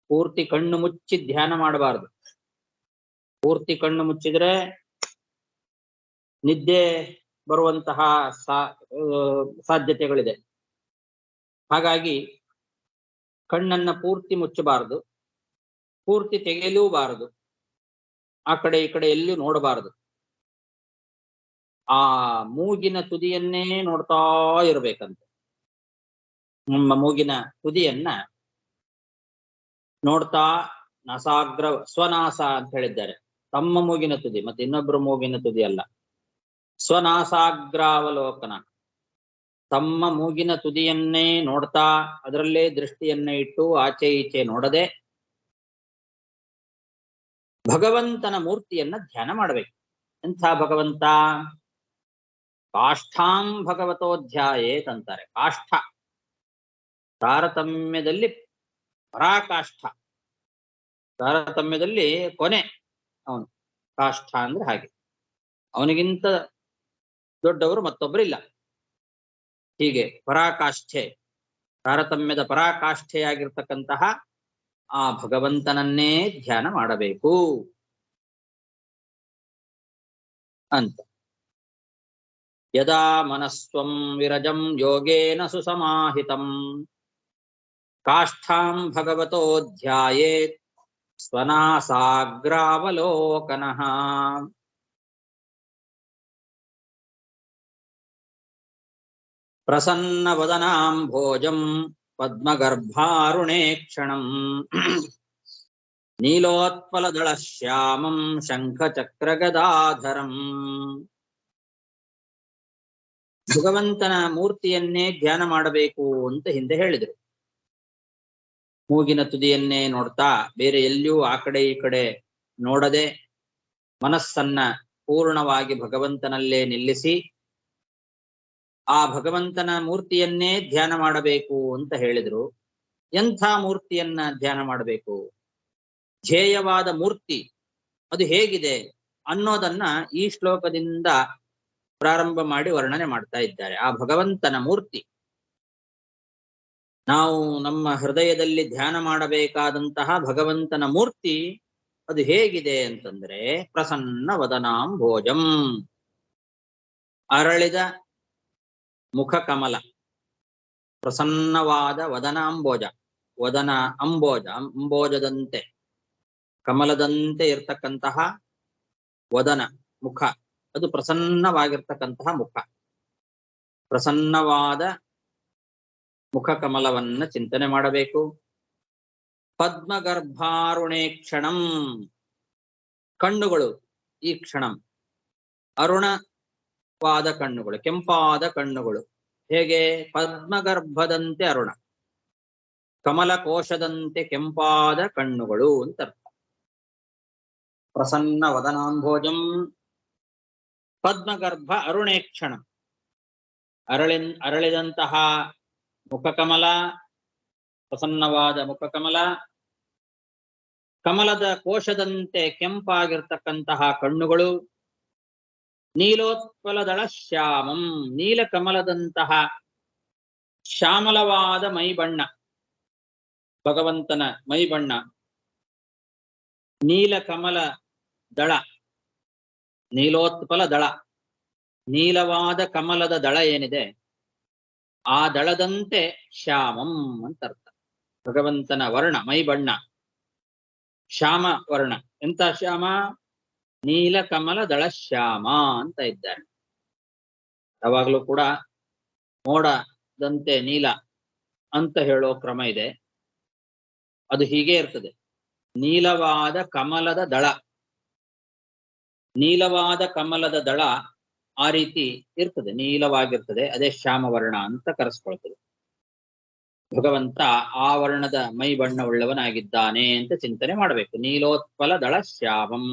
A: ಪೂರ್ತಿ ಕಣ್ಣು ಮುಚ್ಚಿ ಧ್ಯಾನ ಮಾಡಬಾರದು. ಪೂರ್ತಿ ಕಣ್ಣು ಮುಚ್ಚಿದ್ರೆ ನಿದ್ದೆ ಬರುವಂತಹ ಸಾಧ್ಯತೆಗಳಿದೆ. ಹಾಗಾಗಿ ಕಣ್ಣನ್ನ ಪೂರ್ತಿ ಮುಚ್ಚಬಾರದು, ಪೂರ್ತಿ ತೆಗೆಯಲೂಬಾರದು, ಆ ಕಡೆ ಈ ಕಡೆ ಎಲ್ಲೂ ನೋಡಬಾರದು. ಆ ಮೂಗಿನ ತುದಿಯನ್ನೇ ನೋಡ್ತಾ ಇರ್ಬೇಕಂತೆ. ನಮ್ಮ ಮೂಗಿನ ತುದಿಯನ್ನ ನೋಡ್ತಾ, ನಾಸಾಗ್ರ ಸ್ವನಾಸ ಅಂತ ಹೇಳಿದ್ದಾರೆ. ತಮ್ಮ ಮೂಗಿನ ತುದಿ, ಮತ್ತೆ ಇನ್ನೊಬ್ಬರು ಮೂಗಿನ ತುದಿ ಅಲ್ಲ. ಸ್ವನಾಸಾಗ್ರಾವಲೋಕನ, ತಮ್ಮ ಮೂಗಿನ ತುದಿಯನ್ನೇ ನೋಡ್ತಾ ಅದರಲ್ಲೇ ದೃಷ್ಟಿಯನ್ನ ಇಟ್ಟು ಆಚೆ ಈಚೆ ನೋಡದೆ ಭಗವಂತನ ಮೂರ್ತಿಯನ್ನ ಧ್ಯಾನ ಮಾಡಬೇಕು. ಎಂಥ ಭಗವಂತ? ಕಾಷ್ಠಾಂ ಭಗವತೋಧ್ಯಾಯೇತ್ ಅಂತಾರೆ. ಕಾಷ್ಠ ತಾರತಮ್ಯದಲ್ಲಿ ಪರಾಕಾಷ್ಠ, ತಾರತಮ್ಯದಲ್ಲಿ ಕೊನೆ ಅವನು. ಕಾಷ್ಠ ಅಂದ್ರೆ ಹಾಗೆ, ಅವನಿಗಿಂತ ದೊಡ್ಡವರು ಮತ್ತೊಬ್ಬರಿಲ್ಲ. ಹೀಗೆ ಪರಾಕಾಷ್ಠೆ ತಾರತಮ್ಯದ ಪರಾಕಾಷ್ಠೆಯಾಗಿರ್ತಕ್ಕಂತಹ ಆ ಭಗವಂತನನ್ನೇ ಧ್ಯಾನ ಮಾಡಬೇಕು ಅಂತ. ಯದಾ ಮನಸ್ತ್ವಂ ವಿರಜಂ ಯೋಗೇನ ಸುಸಮಾಹಿತಂ ಕಾಷ್ಠಾಂ ಭಗವತೋ ಧ್ಯಾಯೇತ್ ಸ್ವನಾಸಾಗ್ರಾವಲೋಕನಃ. ಪ್ರಸನ್ನವದನಾಂಭೋಜಂ ಪದ್ಮಗರ್ಭಾರುಣೇಕ್ಷಣಂ ನೀಲೋತ್ಪಲದಳಶ್ಯಾಮಂ ಶಂಖಚಕ್ರಗದಾಧರಂ. ಭಗವಂತನ ಮೂರ್ತಿಯನ್ನೇ ಧ್ಯಾನ ಮಾಡಬೇಕು ಅಂತ ಹಿಂದೆ ಹೇಳಿದರು. ಮೂಗಿನ ತುದಿಯನ್ನೇ ನೋಡ್ತಾ ಬೇರೆ ಎಲ್ಲಿಯೂ ಆ ಕಡೆ ಈ ಕಡೆ ನೋಡದೆ ಮನಸ್ಸನ್ನ ಪೂರ್ಣವಾಗಿ ಭಗವಂತನಲ್ಲೇ ನಿಲ್ಲಿಸಿ ಆ ಭಗವಂತನ ಮೂರ್ತಿಯನ್ನೇ ಧ್ಯಾನ ಮಾಡಬೇಕು ಅಂತ ಹೇಳಿದ್ರು. ಎಂಥ ಮೂರ್ತಿಯನ್ನ ಧ್ಯಾನ ಮಾಡಬೇಕು, ಧ್ಯೇಯವಾದ ಮೂರ್ತಿ ಅದು ಹೇಗಿದೆ ಅನ್ನೋದನ್ನ ಈ ಶ್ಲೋಕದಿಂದ ಪ್ರಾರಂಭ ಮಾಡಿ ವರ್ಣನೆ ಮಾಡ್ತಾ ಇದ್ದಾರೆ. ಆ ಭಗವಂತನ ಮೂರ್ತಿ ನಾವು ನಮ್ಮ ಹೃದಯದಲ್ಲಿ ಧ್ಯಾನ ಮಾಡಬೇಕಾದಂತಹ ಭಗವಂತನ ಮೂರ್ತಿ ಅದು ಹೇಗಿದೆ ಅಂತಂದ್ರೆ ಪ್ರಸನ್ನ ವದನಾಂಭೋಜಂ, ಅರಳಿದ ಮುಖ ಕಮಲ, ಪ್ರಸನ್ನವಾದ ವದನಾಂಬೋಜ, ವದನ ಅಂಬೋಜ, ಅಂಬೋಜದಂತೆ ಕಮಲದಂತೆ ಇರ್ತಕ್ಕಂತಹ ವದನ ಮುಖ, ಅದು ಪ್ರಸನ್ನವಾಗಿರ್ತಕ್ಕಂತಹ ಮುಖ. ಪ್ರಸನ್ನವಾದ ಮುಖ ಕಮಲವನ್ನ ಚಿಂತನೆ ಮಾಡಬೇಕು. ಪದ್ಮಗರ್ಭಾರುಣೇಕ್ಷಣಂ, ಕಣ್ಣುಗಳು ಈ ಕ್ಷಣಂ ಅರುಣವಾದ ಕಣ್ಣುಗಳು, ಕೆಂಪಾದ ಕಣ್ಣುಗಳು. ಹೇಗೆ? ಪದ್ಮಗರ್ಭದಂತೆ ಅರುಣ, ಕಮಲಕೋಶದಂತೆ ಕೆಂಪಾದ ಕಣ್ಣುಗಳು ಅಂತ ಅರ್ಥ. ಪ್ರಸನ್ನ ವದನಾಂಭೋಜಂ ಪದ್ಮಗರ್ಭ ಅರುಣೇಕ್ಷಣಂ, ಅರಳಿದಂತಹ ಮುಖಕಮಲ, ಪ್ರಸನ್ನವಾದ ಮುಖಕಮಲ, ಕಮಲದ ಕೋಶದಂತೆ ಕೆಂಪಾಗಿರ್ತಕ್ಕಂತಹ ಕಣ್ಣುಗಳು, ನೀಲೋತ್ಪಲದಳ ಶ್ಯಾಮಂ, ನೀಲಕಮಲದಂತಹ ಶ್ಯಾಮಲವಾದ ಮೈಬಣ್ಣ, ಭಗವಂತನ ಮೈಬಣ್ಣ. ನೀಲಕಮಲ ದಳ, ನೀಲೋತ್ಪಲ ದಳ, ನೀಲವಾದ ಕಮಲದ ದಳ ಏನಿದೆ ಆ ದಳದಂತೆ ಶ್ಯಾಮಂ ಅಂತ ಅರ್ಥ. ಭಗವಂತನ ವರ್ಣ ಮೈಬಣ್ಣ ಶ್ಯಾಮ ವರ್ಣ. ಎಂತ ಶ್ಯಾಮ? ನೀಲಕಮಲ ದಳ ಶ್ಯಾಮ ಅಂತ ಇದ್ದಾರೆ. ಯಾವಾಗಲೂ ಕೂಡ ಮೋಡದಂತೆ ನೀಲ ಅಂತ ಹೇಳೋ ಕ್ರಮ ಇದೆ. ಅದು ಹೀಗೆ ಇರ್ತದೆ. ನೀಲವಾದ ಕಮಲದ ದಳ, ನೀಲವಾದ ಕಮಲದ ದಳ ಆ ರೀತಿ ಇರ್ತದೆ, ನೀಲವಾಗಿರ್ತದೆ. ಅದೇ ಶ್ಯಾಮವರ್ಣ ಅಂತ ಕರೆಸ್ಕೊಳ್ತದೆ. ಭಗವಂತ ಆ ವರ್ಣದ ಮೈ ಬಣ್ಣವುಳ್ಳವನಾಗಿದ್ದಾನೆ ಅಂತ ಚಿಂತನೆ ಮಾಡಬೇಕು. ನೀಲೋತ್ಪಲ ದಳ ಶ್ಯಾಮಂ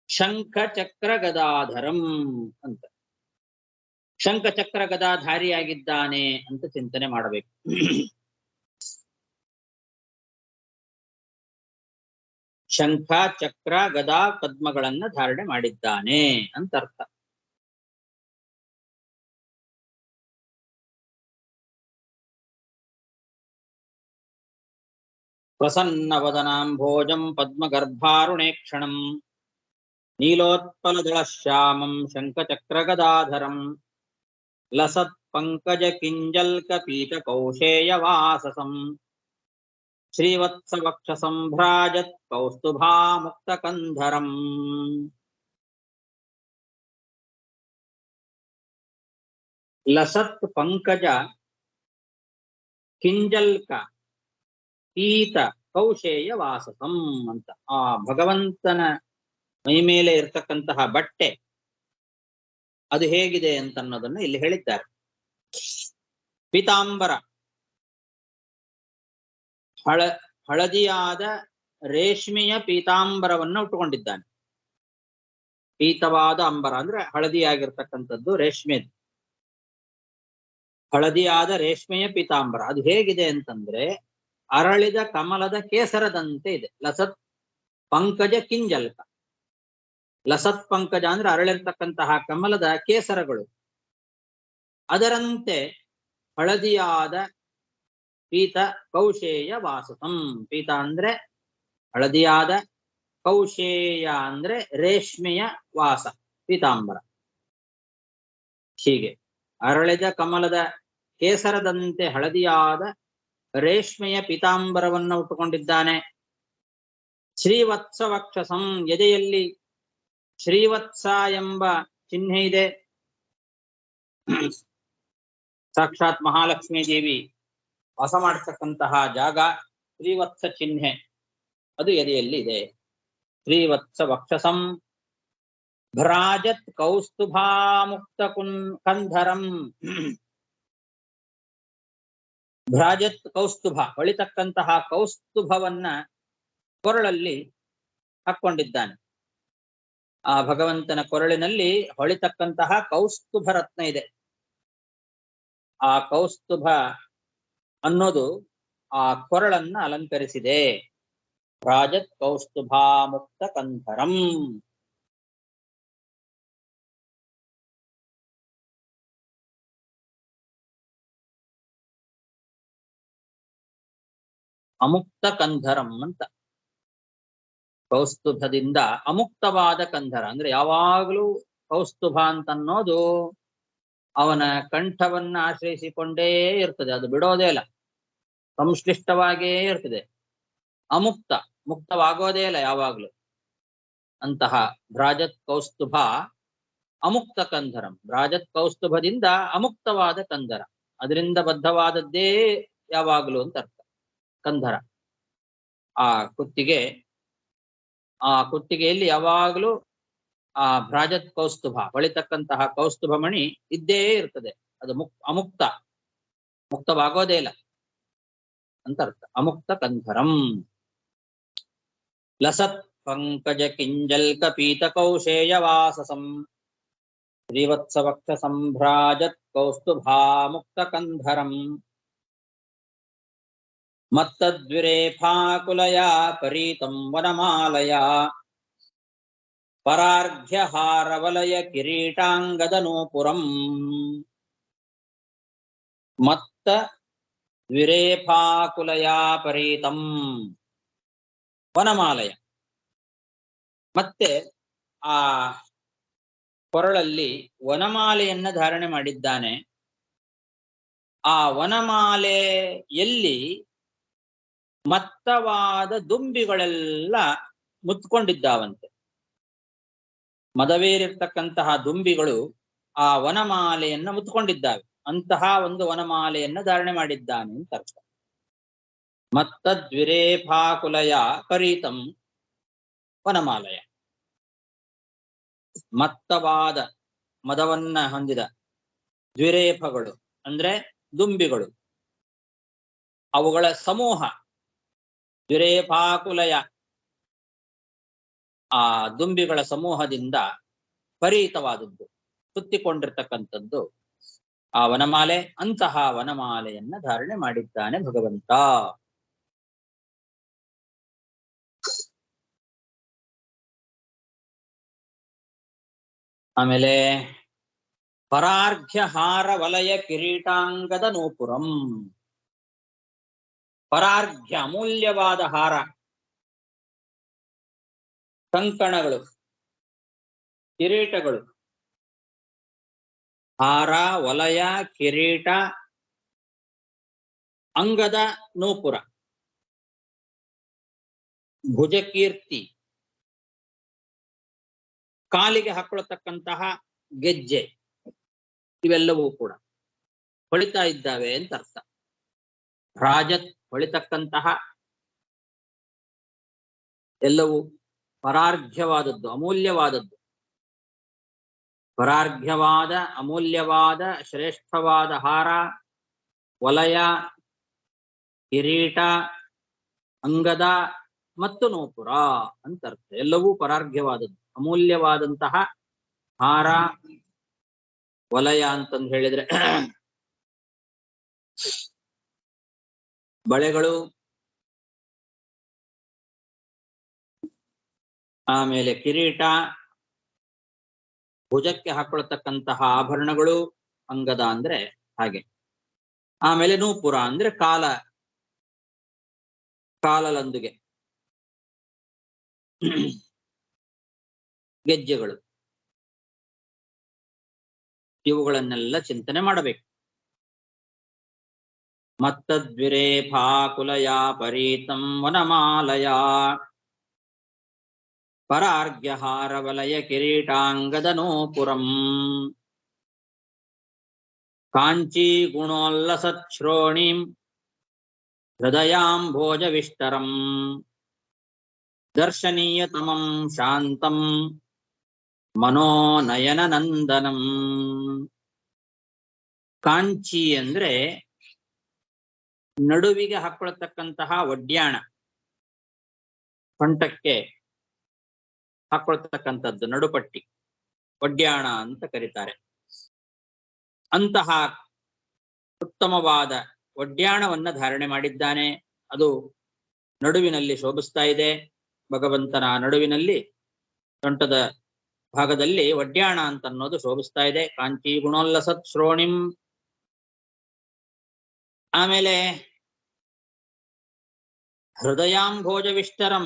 A: ಶಂಖ ಚಕ್ರ ಗದಾಧರಂ ಅಂತ, ಶಂಖ ಚಕ್ರ ಗದಾಧಾರಿಯಾಗಿದ್ದಾನೆ ಅಂತ ಚಿಂತನೆ ಮಾಡಬೇಕು. ಶಂಖ ಚಕ್ರ ಗದಾ ಪದ್ಮಗಳನ್ನ ಧಾರಣೆ ಮಾಡಿದ್ದಾನೆ ಅಂತ ಅರ್ಥ. ಪ್ರಸನ್ನ ವದನಾಂಭೋಜಂ ಪದ್ಮಗರ್ಭಾರುಣೇಕ್ಷಣಂ ನೀಲೋತ್ಪಲದಳ ಶ್ಯಾಮಂ ಶಂಖಚಕ್ರ ಗದಾಧರಂ ಲಸತ್ ಪಂಕಜ ಕಿಂಜಲ್ಕ ಪೀತ ಕೌಶೇಯ ವಾಸಸಂ ಶ್ರೀವತ್ಸ ವಕ್ಷ ಸಂಭ್ರಾಜತ್ ಕೌಸ್ತುಭಾ ಮುಕ್ತ ಕಂಧರಂ. ಲಸತ್ ಪಂಕಜ ಕಿಂಜಲ್ಕ ಪೀತ ಕೌಶೇಯ ವಾಸಸಂ ಅಂತ ಆ ಭಗವಂತನ ಮೈ ಮೇಲೆ ಇರ್ತಕ್ಕಂತಹ ಬಟ್ಟೆ ಅದು ಹೇಗಿದೆ ಅಂತ ಅನ್ನೋದನ್ನು ಇಲ್ಲಿ ಹೇಳಿದ್ದಾರೆ. ಪೀತಾಂಬರ, ಹಳದಿಯಾದ ರೇಷ್ಮೆಯ ಪೀತಾಂಬರವನ್ನು ಉಟ್ಟುಕೊಂಡಿದ್ದಾನೆ. ಪೀತವಾದ ಅಂಬರ ಅಂದ್ರೆ ಹಳದಿಯಾಗಿರ್ತಕ್ಕಂಥದ್ದು ರೇಷ್ಮೆದು. ಹಳದಿಯಾದ ರೇಷ್ಮೆಯ ಪೀತಾಂಬರ ಅದು ಹೇಗಿದೆ ಅಂತಂದ್ರೆ ಅರಳಿದ ಕಮಲದ ಕೇಸರದಂತೆ ಇದೆ. ಲಸತ್ ಪಂಕಜ ಕಿಂಜಲ್ಕ, ಲಸತ್ ಪಂಕಜ ಅಂದ್ರೆ ಅರಳಿರ್ತಕ್ಕಂತಹ ಕಮಲದ ಕೇಸರಗಳು ಅದರಂತೆ ಹಳದಿಯಾದ ಪೀತ ಕೌಶೇಯ ವಾಸಸಂ. ಪೀತ ಅಂದ್ರೆ ಹಳದಿಯಾದ, ಕೌಶೇಯ ಅಂದ್ರೆ ರೇಷ್ಮೆಯ ವಾಸ, ಪೀತಾಂಬರ. ಹೀಗೆ ಅರಳಿದ ಕಮಲದ ಕೇಸರದಂತೆ ಹಳದಿಯಾದ ರೇಷ್ಮೆಯ ಪೀತಾಂಬರವನ್ನು ಉಟ್ಟುಕೊಂಡಿದ್ದಾನೆ. ಶ್ರೀವತ್ಸ ವಕ್ಷಸಂ, ಎದೆಯಲ್ಲಿ ಶ್ರೀವತ್ಸ ಎಂಬ ಚಿಹ್ನೆ ಇದೆ. ಸಾಕ್ಷಾತ್ ಮಹಾಲಕ್ಷ್ಮೀ ದೇವಿ ವಾಸ ಮಾಡತಕ್ಕಂತಹ ಜಾಗ ಶ್ರೀವತ್ಸ ಚಿಹ್ನೆ, ಅದು ಎದೆಯಲ್ಲಿ ಇದೆ. ಶ್ರೀವತ್ಸ ವಕ್ಷಸಂ ಭ್ರಾಜತ್ ಕೌಸ್ತುಭಾಮುಕ್ತ ಕಂಧರಂ. ಭ್ರಾಜತ್ ಕೌಸ್ತುಭ, ಹೊಳಿತಕ್ಕಂತಹ ಕೌಸ್ತುಭವನ್ನ ಕೊರಳಲ್ಲಿ ಹಾಕೊಂಡಿದ್ದಾನೆ. ಆ ಭಗವಂತನ ಕೊರಳಿನಲ್ಲಿ ಹೊಳಿತಕ್ಕಂತಹ ಕೌಸ್ತುಭ ರತ್ನ ಇದೆ. ಆ ಕೌಸ್ತುಭ ಅನ್ನೋದು ಆ ಕೊರಳನ್ನ ಅಲಂಕರಿಸಿದೆ. ರಾಜತ್ ಕೌಸ್ತುಭಾಮುಕ್ತ ಕಂಧರಂ. ಅಮುಕ್ತ ಕಂಧರಂ ಅಂತ. ಕೌಸ್ತುಭದಿಂದ ಅಮುಕ್ತವಾದ ಕಂಧರ ಅಂದ್ರೆ ಯಾವಾಗಲೂ ಕೌಸ್ತುಭ ಅಂತನ್ನೋದು ಅವನ ಕಂಠವನ್ನ ಆಶ್ರಯಿಸಿಕೊಂಡೇ ಇರ್ತದೆ, ಅದು ಬಿಡೋದೇ ಇಲ್ಲ, ಸಂಶ್ಲಿಷ್ಟವಾಗೇ ಇರ್ತದೆ. ಅಮುಕ್ತ, ಮುಕ್ತವಾಗೋದೇ ಇಲ್ಲ ಯಾವಾಗ್ಲೂ. ಅಂತಹ ಭ್ರಾಜತ್ ಕೌಸ್ತುಭ ಅಮುಕ್ತ ಕಂಧರಂ. ಭ್ರಾಜತ್ ಕೌಸ್ತುಭದಿಂದ ಅಮುಕ್ತವಾದ ಕಂಧರ, ಅದರಿಂದ ಬದ್ಧವಾದದ್ದೇ ಯಾವಾಗ್ಲೂ ಅಂತ ಅರ್ಥ. ಕಂಧರ ಆ ಕುತ್ತಿಗೆ, ಆ ಕುತ್ತಿಗೆಯಲ್ಲಿ ಯಾವಾಗಲೂ ಆ ಭ್ರಾಜತ್ ಕೌಸ್ತುಭ, ಹೊಳಿತಕ್ಕಂತಹ ಕೌಸ್ತುಭ ಮಣಿ ಇದ್ದೇ ಇರ್ತದೆ. ಅದು ಅಮುಕ್ತ, ಮುಕ್ತವಾಗೋದೇ ಇಲ್ಲ ಅಂತ ಅರ್ಥ. ಅಮುಕ್ತ ಕಂಧರಂ. ಲಸತ್ ಪಂಕಜ ಕಿಂಜಲ್ಕ ಪೀತ ಕೌಶೇಯ ವಾಸಸಂ ಶ್ರೀವತ್ಸ ವಕ್ಷ ಸಂಭ್ರಾಜತ್ ಕೌಸ್ತುಭಾ ಮುಕ್ತ ಕಂಧರಂ. ಮತ್ತದ್ವಿರೇಫಾಕುಲಯ ಪರೀತಂ ವನಮಾಲಯ ಪರಾರ್ಘ್ಯ ಹಾರವಲಯ ಕಿರೀಟಾಂಗದ ನೂಪುರಂ. ಮತ್ತ ದ್ವಿರೇಫಾಕುಲಯ ಪರೀತಂ ವನಮಾಲಯ. ಮತ್ತೆ ಆ ಕೊರಳಲ್ಲಿ ವನಮಾಲೆಯನ್ನ ಧಾರಣೆ ಮಾಡಿದ್ದಾನೆ. ಆ ವನಮಾಲೆಯಲ್ಲಿ ಮತ್ತವಾದ ದುಂಬಿಗಳೆಲ್ಲ ಮುತ್ಕೊಂಡಿದ್ದಾವಂತೆ. ಮದವೇರಿರ್ತಕ್ಕಂತಹ ದುಂಬಿಗಳು ಆ ವನಮಾಲೆಯನ್ನ ಮುತ್ಕೊಂಡಿದ್ದಾವೆ. ಅಂತಹ ಒಂದು ವನಮಾಲೆಯನ್ನ ಧಾರಣೆ ಮಾಡಿದ್ದಾನೆ ಅಂತ ಅರ್ಥ. ಮತ್ತದ್ವಿರೇಫಾಕುಲಯ ಪರೀತಂ ವನಮಾಲಯ. ಮತ್ತವಾದ ಮದವನ್ನ ಹೊಂದಿದ ದ್ವಿರೇಫಗಳು ಅಂದ್ರೆ ದುಂಬಿಗಳು, ಅವುಗಳ ಸಮೂಹ. ದ್ವಿರೇಫಾಕುಲಯ, ಆ ದುಂಬಿಗಳ ಸಮೂಹದಿಂದ ಪರೀತವಾದದ್ದು, ಸುತ್ತಿಕೊಂಡಿರ್ತಕ್ಕಂಥದ್ದು ಆ ವನಮಾಲೆ. ಅಂತಹ ವನಮಾಲೆಯನ್ನ ಧಾರಣೆ ಮಾಡಿದ್ದಾನೆ ಭಗವಂತ. ಆಮೇಲೆ ಪರಾರ್ಘ್ಯ ಹಾರ ವಲಯ ಕಿರೀಟಾಂಗದ ನೂಪುರಂ. ಪರಾರ್ಘ್ಯ ಅಮೂಲ್ಯವಾದ ಹಾರ, ಕಂಕಣಗಳು, ಕಿರೀಟಗಳು. ಹಾರ, ವಲಯ, ಕಿರೀಟ, ಅಂಗದ ನೂಪುರ, ಭುಜಕೀರ್ತಿ, ಕಾಲಿಗೆ ಹಾಕೊಳ್ಳತಕ್ಕಂತಹ ಗೆಜ್ಜೆ, ಇವೆಲ್ಲವೂ ಕೂಡ ಹೊಳಿತಾ ಇದ್ದಾವೆ ಅಂತ ಅರ್ಥ. ರಾಜತ್ ಹೊಳಿತಕ್ಕಂತಹ ಎಲ್ಲವೂ ಪರಾರ್ಘ್ಯವಾದದ್ದು, ಅಮೂಲ್ಯವಾದದ್ದು. ಪರಾರ್ಘ್ಯವಾದ, ಅಮೂಲ್ಯವಾದ, ಶ್ರೇಷ್ಠವಾದ ಹಾರ, ವಲಯ, ಕಿರೀಟ, ಅಂಗದ ಮತ್ತು ನೂಪುರ ಅಂತ ಅರ್ಥ. ಎಲ್ಲವೂ ಪರಾರ್ಘ್ಯವಾದದ್ದು, ಅಮೂಲ್ಯವಾದಂತಹ ಹಾರ, ವಲಯ ಅಂತಂದು ಹೇಳಿದ್ರೆ ಬಳೆಗಳು, ಆಮೇಲೆ ಕಿರೀಟ, ಭುಜಕ್ಕೆ ಹಾಕೊಳ್ತಕ್ಕಂತಹ ಆಭರಣಗಳು, ಅಂಗದ ಅಂದ್ರೆ ಹಾಗೆ. ಆಮೇಲೆ ನೂಪುರ ಅಂದ್ರೆ ಕಾಲಲಂದುಗೆ ಗೆಜ್ಜೆಗಳು, ಇವುಗಳನ್ನೆಲ್ಲ ಚಿಂತನೆ ಮಾಡಬೇಕು. ಮತ್ತದ್ವಿರೇಫಾಕುಲಯ ಪರೀತಂ ವನಮಾಲಯ ಪರಾರ್ಘ್ಯಹಾರವಲಯ ಕಿರೀಟಾಂಗದನೋಪುರಂ ಕಾಂಚೀ ಗುಣೋಲ್ಲಸಚ್ಛ್ರೋಣೀಂ ಹೃದಯಾಂಭೋಜವಿಷ್ಟರಂ ದರ್ಶನೀಯತಮಂ ಶಾಂತಂ ಮನೋನಯನನಂದನಂ. ಕಾಂಚಿ ಅಂದ್ರೆ ನಡುವಿಗೆ ಹಾಕೊಳ್ತಕ್ಕಂತಹ ಒಡ್ಯಾಣ, ಸೊಂಟಕ್ಕೆ ಹಾಕೊಳ್ತಕ್ಕಂಥದ್ದು ನಡುಪಟ್ಟಿ, ಒಡ್ಯಾಣ ಅಂತ ಕರೀತಾರೆ. ಅಂತಹ ಉತ್ತಮವಾದ ಒಡ್ಯಾಣವನ್ನ ಧಾರಣೆ ಮಾಡಿದ್ದಾನೆ. ಅದು ನಡುವಿನಲ್ಲಿ ಶೋಭಿಸ್ತಾ ಇದೆ. ಭಗವಂತನ ನಡುವಿನಲ್ಲಿ ಸೊಂಟದ ಭಾಗದಲ್ಲಿ ಒಡ್ಯಾಣ ಅಂತ ಅನ್ನೋದು ಶೋಭಿಸ್ತಾ ಇದೆ. ಕಾಂಚಿ ಗುಣೋಲ್ಲಸತ್ ಶ್ರೋಣಿಂ. ಆಮೇಲೆ ಹೃದಯಾಂಭೋಜವಿಷ್ಟರಂ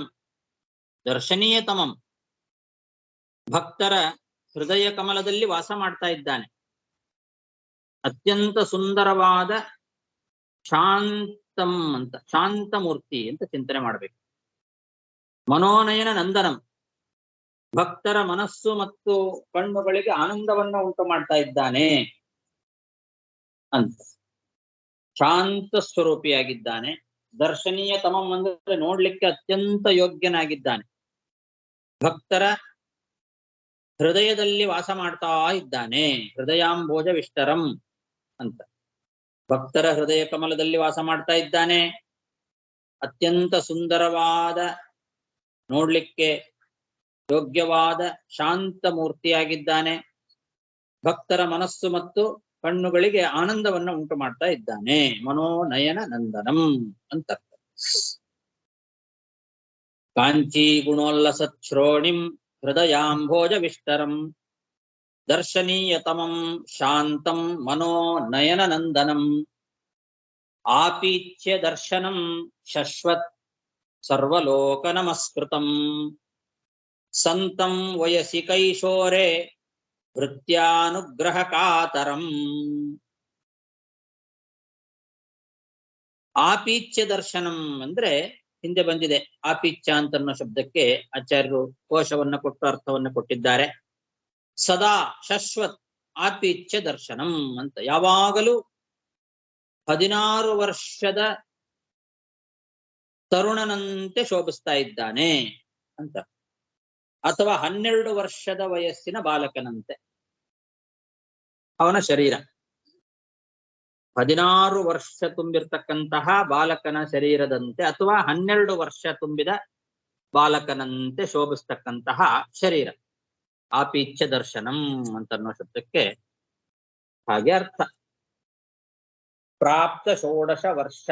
A: ದರ್ಶನೀಯತಮಂ, ಭಕ್ತರ ಹೃದಯ ಕಮಲದಲ್ಲಿ ವಾಸ ಮಾಡ್ತಾ ಇದ್ದಾನೆ. ಅತ್ಯಂತ ಸುಂದರವಾದ ಶಾಂತಂ ಅಂತ, ಶಾಂತ ಮೂರ್ತಿ ಅಂತ ಚಿಂತನೆ ಮಾಡಬೇಕು. ಮನೋನಯನ ನಂದನಂ, ಭಕ್ತರ ಮನಸ್ಸು ಮತ್ತು ಕಣ್ಣುಗಳಿಗೆ ಆನಂದವನ್ನ ಉಂಟು ಮಾಡ್ತಾ ಇದ್ದಾನೆ ಅಂತ. ಶಾಂತ ಸ್ವರೂಪಿಯಾಗಿದ್ದಾನೆ. ದರ್ಶನೀಯ ತಮಂ ಅಂದ್ರೆ ನೋಡ್ಲಿಕ್ಕೆ ಅತ್ಯಂತ ಯೋಗ್ಯನಾಗಿದ್ದಾನೆ. ಭಕ್ತರ ಹೃದಯದಲ್ಲಿ ವಾಸ ಮಾಡ್ತಾ ಇದ್ದಾನೆ. ಹೃದಯಾಂಭೋಜ ವಿಷ್ಟರಂ ಅಂತ, ಭಕ್ತರ ಹೃದಯ ಕಮಲದಲ್ಲಿ ವಾಸ ಮಾಡ್ತಾ ಇದ್ದಾನೆ. ಅತ್ಯಂತ ಸುಂದರವಾದ, ನೋಡ್ಲಿಕ್ಕೆ ಯೋಗ್ಯವಾದ ಶಾಂತ ಮೂರ್ತಿಯಾಗಿದ್ದಾನೆ. ಭಕ್ತರ ಮನಸ್ಸು ಮತ್ತು ಕಣ್ಣುಗಳಿಗೆ ಆನಂದವನ್ನ ಉಂಟು ಮಾಡ್ತಾ ಇದ್ದಾನೆ. ಮನೋನಯನ ನಂದನಂ ಅಂತ. ಕಾಂಚೀ ಗುಣೋಲ್ಲಸತ್ ಶ್ರೋಣಿಂ ಹೃದಯಾಂಭೋಜ ವಿಷ್ಟರಂ ದರ್ಶನೀಯತಮಂ ಶಾಂತಂ ಮನೋನಯನ ನಂದನಂ ಆಪೀಚ್ಯ ದರ್ಶನಂ ಶಶ್ವತ್ ಸರ್ವಲೋಕ ನಮಸ್ಕೃತಂ ಸಂತಂ ವಯಸಿ ಕೈಶೋರೆ ಭೃತ್ಯಾನುಗ್ರಹ ಕಾತರಂ. ಆಪೀಚ್ಯ ದರ್ಶನಂ ಅಂದ್ರೆ ಹಿಂದೆ ಬಂದಿದೆ. ಆಪೀಚ್ಯ ಅಂತ ಅನ್ನೋ ಶಬ್ದಕ್ಕೆ ಆಚಾರ್ಯರು ಕೋಶವನ್ನ ಕೊಟ್ಟು ಅರ್ಥವನ್ನ ಕೊಟ್ಟಿದ್ದಾರೆ. ಸದಾ ಶಶ್ವತ್ ಆಪೀಚ್ಯ ದರ್ಶನಂ ಅಂತ, ಯಾವಾಗಲೂ 16 ವರ್ಷದ ತರುಣನಂತೆ ಶೋಭಿಸ್ತಾ ಇದ್ದಾನೆ ಅಂತ, ಅಥವಾ 12 ವರ್ಷದ ವಯಸ್ಸಿನ ಬಾಲಕನಂತೆ ಅವನ ಶರೀರ. 16 ವರ್ಷ ತುಂಬಿರ್ತಕ್ಕಂತಹ ಬಾಲಕನ ಶರೀರದಂತೆ ಅಥವಾ 12 ವರ್ಷ ತುಂಬಿದ ಬಾಲಕನಂತೆ ಶೋಭಿಸ್ತಕ್ಕಂತಹ ಶರೀರ. ಆಪೀಚ್ಯ ದರ್ಶನಂ ಅಂತ ಅನ್ನೋ ಶಬ್ದಕ್ಕೆ ಹಾಗೆ ಅರ್ಥ. ಪ್ರಾಪ್ತ 16 ವರ್ಷ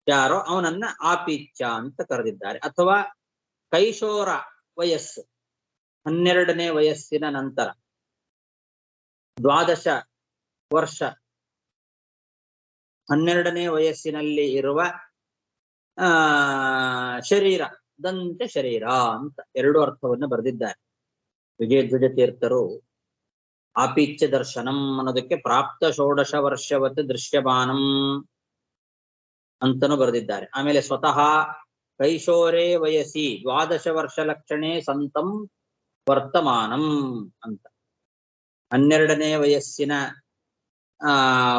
A: ಯಾರೋ ಅವನನ್ನ ಆಪೀಚ್ಯ ಅಂತ ಕರೆದಿದ್ದಾರೆ. ಅಥವಾ ಕೈಶೋರ ವಯಸ್ಸು, 12ನೇ ವಯಸ್ಸಿನ ನಂತರ 12 ವರ್ಷ 12ನೇ ವಯಸ್ಸಿನಲ್ಲಿ ಇರುವ ಶರೀರದಂತೆ ಶರೀರ ಅಂತ 2 ಅರ್ಥವನ್ನು ಬರೆದಿದ್ದಾರೆ ವಿಜಯಧ್ವಜ ತೀರ್ಥರು. ಆಪೀಚ್ಯ ದರ್ಶನಂ ಅನ್ನೋದಕ್ಕೆ ಪ್ರಾಪ್ತ 16 ವರ್ಷವತ್ ದೃಶ್ಯಮಾನಂ ಅಂತನೂ ಬರೆದಿದ್ದಾರೆ. ಆಮೇಲೆ ಸ್ವತಃ ಕೈಶೋರೇ ವಯಸ್ಸಿ 12 ವರ್ಷ ಲಕ್ಷಣೆ ಸಂತಂ ವರ್ತಮಾನಂ ಅಂತ, 12ನೇ ವಯಸ್ಸಿನ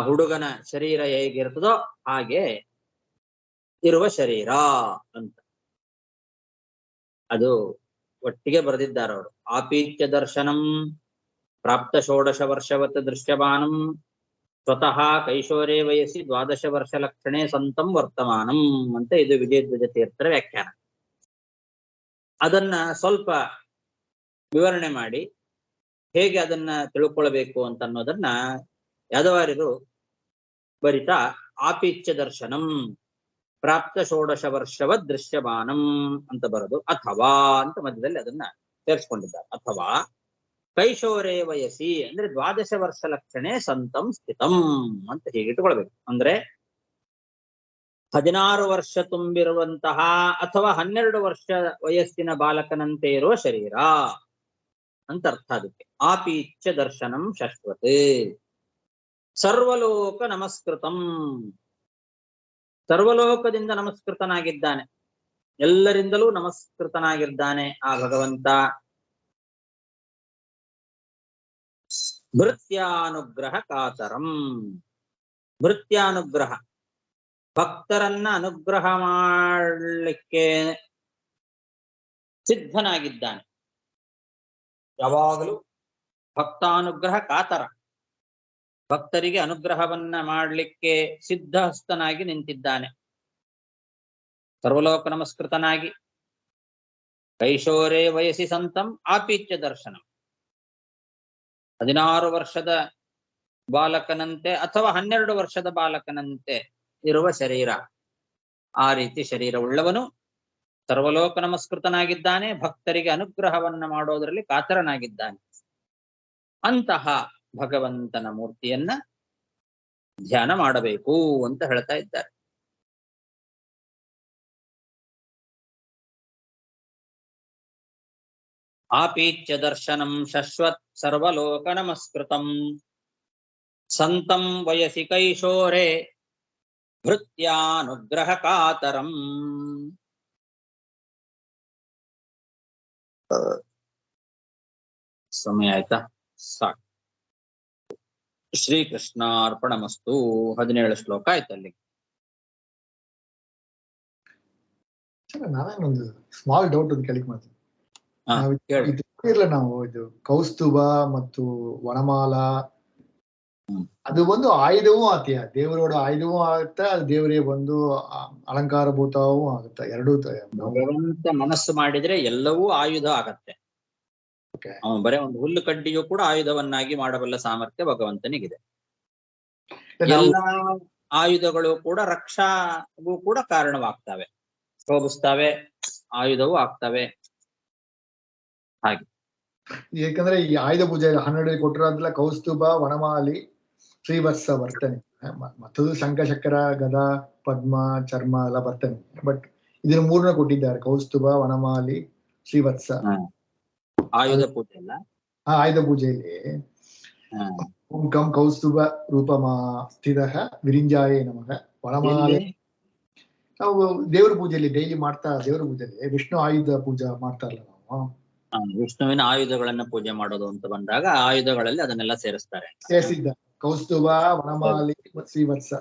A: ಹುಡುಗನ ಶರೀರ ಹೇಗಿರ್ತದೋ ಹಾಗೆ ಇರುವ ಶರೀರ ಅಂತ ಅದು ಒಟ್ಟಿಗೆ ಬರೆದಿದ್ದಾರೆ ಅವರು. ಆಪೀಚ್ಯ ದರ್ಶನಂ ಪ್ರಾಪ್ತ 16 ವರ್ಷವತ್ ದೃಶ್ಯಮಾನಂ ಸ್ವತಃ ಕೈಶೋರೇ ವಯಸ್ಸಿ 12 ವರ್ಷ ಲಕ್ಷಣೆ ಸಂತಂ ವರ್ತಮಾನಂ ಅಂತ ಇದು ವಿಜಯಧ್ವಜ ತೀರ್ಥರ ವ್ಯಾಖ್ಯಾನ. ಅದನ್ನ ಸ್ವಲ್ಪ ವಿವರಣೆ ಮಾಡಿ ಹೇಗೆ ಅದನ್ನ ತಿಳ್ಕೊಳ್ಬೇಕು ಅಂತ ಅನ್ನೋದನ್ನ ಯಾದವಾರ್ಯರು ಬರಿತಾ ಆಪೀಚ್ಯ ದರ್ಶನಂ ಪ್ರಾಪ್ತ 16 ವರ್ಷವತ್ ದೃಶ್ಯಮಾನಂ ಅಂತ ಬರೋದು, ಅಥವಾ ಅಂತ ಮಧ್ಯದಲ್ಲಿ ಅದನ್ನ ಸೇರಿಸ್ಕೊಂಡಿದ್ದಾರೆ. ಅಥವಾ ಕೈಶೋರೇ ವಯಸ್ಸಿ ಅಂದ್ರೆ 12 ವರ್ಷ ಲಕ್ಷಣೆ ಸಂತಂ ಸ್ಥಿತಂ ಅಂತ ಹೀಗೆ ಇಟ್ಕೊಳ್ಬೇಕು. ಅಂದ್ರೆ 16 ವರ್ಷ ತುಂಬಿರುವಂತಹ ಅಥವಾ 12 ವರ್ಷ ವಯಸ್ಸಿನ ಬಾಲಕನಂತೆ ಇರುವ ಶರೀರ ಅಂತ ಅರ್ಥ ಅದಕ್ಕೆ. ಆಪೀಚ್ಛ ದರ್ಶನಂ ಶಶ್ವತೆ ಸರ್ವಲೋಕ ನಮಸ್ಕೃತಂ, ಸರ್ವಲೋಕದಿಂದ ನಮಸ್ಕೃತನಾಗಿದ್ದಾನೆ, ಎಲ್ಲರಿಂದಲೂ ನಮಸ್ಕೃತನಾಗಿದ್ದಾನೆ ಆ ಭಗವಂತ. ಭೃತ್ಯಾನುಗ್ರಹ ಕಾತರಂ, ಭೃತ್ಯಾನುಗ್ರಹ ಭಕ್ತರನ್ನ ಅನುಗ್ರಹ ಮಾಡಲಿಕ್ಕೆ ಸಿದ್ಧನಾಗಿದ್ದಾನೆ. ಯಾವಾಗಲೂ ಭಕ್ತಾನುಗ್ರಹ ಕಾತರ, ಭಕ್ತರಿಗೆ ಅನುಗ್ರಹವನ್ನ ಮಾಡಲಿಕ್ಕೆ ಸಿದ್ಧಹಸ್ತನಾಗಿ ನಿಂತಿದ್ದಾನೆ. ಸರ್ವಲೋಕ ನಮಸ್ಕೃತನಾಗಿ ಕೈಶೋರೇ ವಯಸ್ಸಿ ಸಂತಂ ಆಪೀಚ್ಯ ದರ್ಶನಂ, 16 ವರ್ಷದ ಬಾಲಕನಂತೆ ಅಥವಾ 12 ವರ್ಷದ ಬಾಲಕನಂತೆ ಇರುವ ಶರೀರ, ಆ ರೀತಿ ಶರೀರವುಳ್ಳವನು ಸರ್ವಲೋಕ ನಮಸ್ಕೃತನಾಗಿದ್ದಾನೆ, ಭಕ್ತರಿಗೆ ಅನುಗ್ರಹವನ್ನ ಮಾಡೋದರಲ್ಲಿ ಕಾತರನಾಗಿದ್ದಾನೆ. ಅಂತಹ ಭಗವಂತನ ಮೂರ್ತಿಯನ್ನ ಧ್ಯಾನ ಮಾಡಬೇಕು ಅಂತ ಹೇಳ್ತಾ ಇದ್ದಾರೆ. ಆಪೀಚ್ಯ ದರ್ಶನಂ ಶಶ್ವತ್ ಸರ್ವಲೋಕ ನಮಸ್ಕೃತಂ ಸಂತಂ ವಯಸಿ ಕೈಶೋರೆ ಭೃತ್ಯಾನುಗ್ರಹ ಕಾತರಂ. ಸಮಯ ಆಯ್ತಾ? ಸಾಕು. ಶ್ರೀಕೃಷ್ಣಾರ್ಪಣಮಸ್ತು. 17 ಶ್ಲೋಕ ಆಯ್ತು ಅಲ್ಲಿ.
B: ನಾನೇನೊಂದು ಸ್ಮಾಲ್ ಡೌಟ್ ಒಂದು ಕೇಳಿಕ್ ಮಾಡ್ತೀನಿ.
A: ಹೇಳಿ.
B: ನಾವು ಇದು ಕೌಸ್ತುಭ ಮತ್ತು ವನಮಾಲ ಅದು ಒಂದು ಆಯುಧವೂ ಆತೀಯ, ದೇವರೋಡ ಆಯುಧವೂ ಆಗುತ್ತಾ, ಅದು ದೇವರಿಗೆ ಒಂದು ಅಲಂಕಾರಭೂತವೂ ಆಗುತ್ತಾ, ಎರಡೂ.
A: ಭಗವಂತ ಮನಸ್ಸು ಮಾಡಿದ್ರೆ ಎಲ್ಲವೂ ಆಯುಧ ಆಗತ್ತೆ. ಅವನು ಬರೇ ಒಂದು ಹುಲ್ಲು ಕಡ್ಡಿಯೂ ಕೂಡ ಆಯುಧವನ್ನಾಗಿ ಮಾಡಬಲ್ಲ ಸಾಮರ್ಥ್ಯ ಭಗವಂತನಿಗಿದೆ. ಎಲ್ಲ ಆಯುಧಗಳು ಕೂಡ ರಕ್ಷಾಗೂ ಕೂಡ ಕಾರಣವಾಗ್ತವೆ, ಶೋಭಿಸ್ತವೆ, ಆಯುಧವೂ ಆಗ್ತವೆ. ಹಾಗೆ
B: ಯಾಕಂದ್ರೆ ಈ ಆಯುಧ ಪೂಜೆ 12 ಕೊಟ್ಟಿರೋದ್ರಲ್ಲ ಕೌಸ್ತುಭ, ವನಮಾಲಿ, ಶ್ರೀವತ್ಸ ಬರ್ತನೆ, ಮತ್ತದು ಶಂಖ ಚಕ್ರ ಗದಾ ಪದ್ಮ ಚರ್ಮ ಎಲ್ಲ ಬರ್ತನೆ. ಬಟ್ ಇದನ್ನ 3 ಕೊಟ್ಟಿದ್ದಾರೆ, ಕೌಸ್ತುಭ, ವನಮಾಲಿ, ಶ್ರೀವತ್ಸ.
A: ಆಯುಧ ಪೂಜೆ ಅಲ್ಲ,
B: ಆಯುಧ ಪೂಜೆಯಲ್ಲಿ ಓಂ ಕಂ ಕೌಸ್ತುಭ ರೂಪಮಾ ಸ್ಥಿರ ವಿರಿಂಜಾಯೇ ನಮಃ ವನಮಾಲೆ. ನಾವು ದೇವರ ಪೂಜೆಯಲ್ಲಿ ಡೈಲಿ ಮಾಡ್ತಾ, ದೇವರ ಪೂಜೆಯಲ್ಲಿ ವಿಷ್ಣು ಆಯುಧ ಪೂಜಾ ಮಾಡ್ತಾರಲ್ಲ ನಾವು,
A: ವಿಷ್ಣುವಿನ ಆಯುಧಗಳನ್ನ ಪೂಜೆ ಮಾಡೋದು ಅಂತ ಬಂದಾಗ ಆಯುಧಗಳಲ್ಲಿ ಅದನ್ನೆಲ್ಲ ಸೇರಿಸ್ತಾರೆ.
B: ಸೇರಿಸಿದ್ದ ಕೌಸ್ತುಭ, ವನಮಾಲಿ, ಶ್ರೀವತ್ಸ.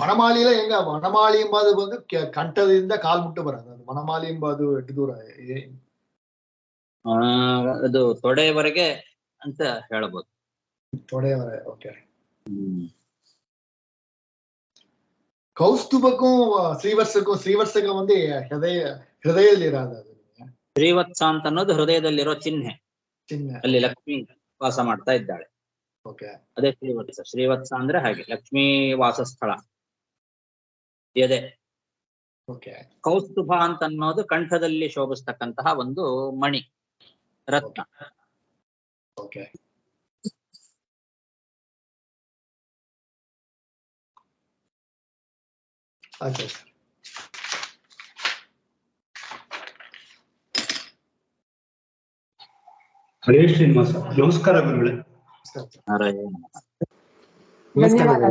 B: ವನಮಾಲಿ ಹೆಂಗ, ವನಮಾಲಿ ಎಂಬುದು ಬಂದು ಕಂಠದಿಂದ ಕಾಲ್ಮುಟ್ಟು ಬರೋದು, ಅದು ವನಮಾಲಿ ಎಂಬುದು ಎಷ್ಟು ದೂರ?
A: ಅದು ತೊಡೆಯವರೆಗೆ ಅಂತ ಹೇಳಬಹುದು,
B: ತೊಡೆಯವರೆಗೆ. ಓಕೆ. ಕೌಸ್ತುಭಕ್ಕೂ ಶ್ರೀವತ್ಸಕ್ಕೂ ಒಂದು ಹೃದಯದಲ್ಲಿ ಇರೋದು.
A: ಶ್ರೀವತ್ಸ ಅಂತ ಅನ್ನೋದು ಹೃದಯದಲ್ಲಿರೋ ಚಿಹ್ನೆ. ಅಲ್ಲಿ ಲಕ್ಷ್ಮಿ ವಾಸ ಮಾಡ್ತಾ ಇದ್ದಾಳೆ. ಅದೇ ಶ್ರೀವತ್ಸ. ಶ್ರೀವತ್ಸ ಅಂದ್ರೆ ಹಾಗೆ ಲಕ್ಷ್ಮೀ ವಾಸಸ್ಥಳ ಎದೆ. ಕೌಸ್ತುಭ ಅಂತ ಅನ್ನೋದು ಕಂಠದಲ್ಲಿ ಶೋಭಿಸ್ತಕ್ಕಂತಹ ಒಂದು ಮಣಿ, ರತ್ನ.
C: ಹರೇ ಶ್ರೀನಿವಾಸ. ನಮಸ್ಕಾರ ಗುರುಗಳೇ.
A: ನಾರಾಯಣ.
D: ಧನ್ಯವಾದ.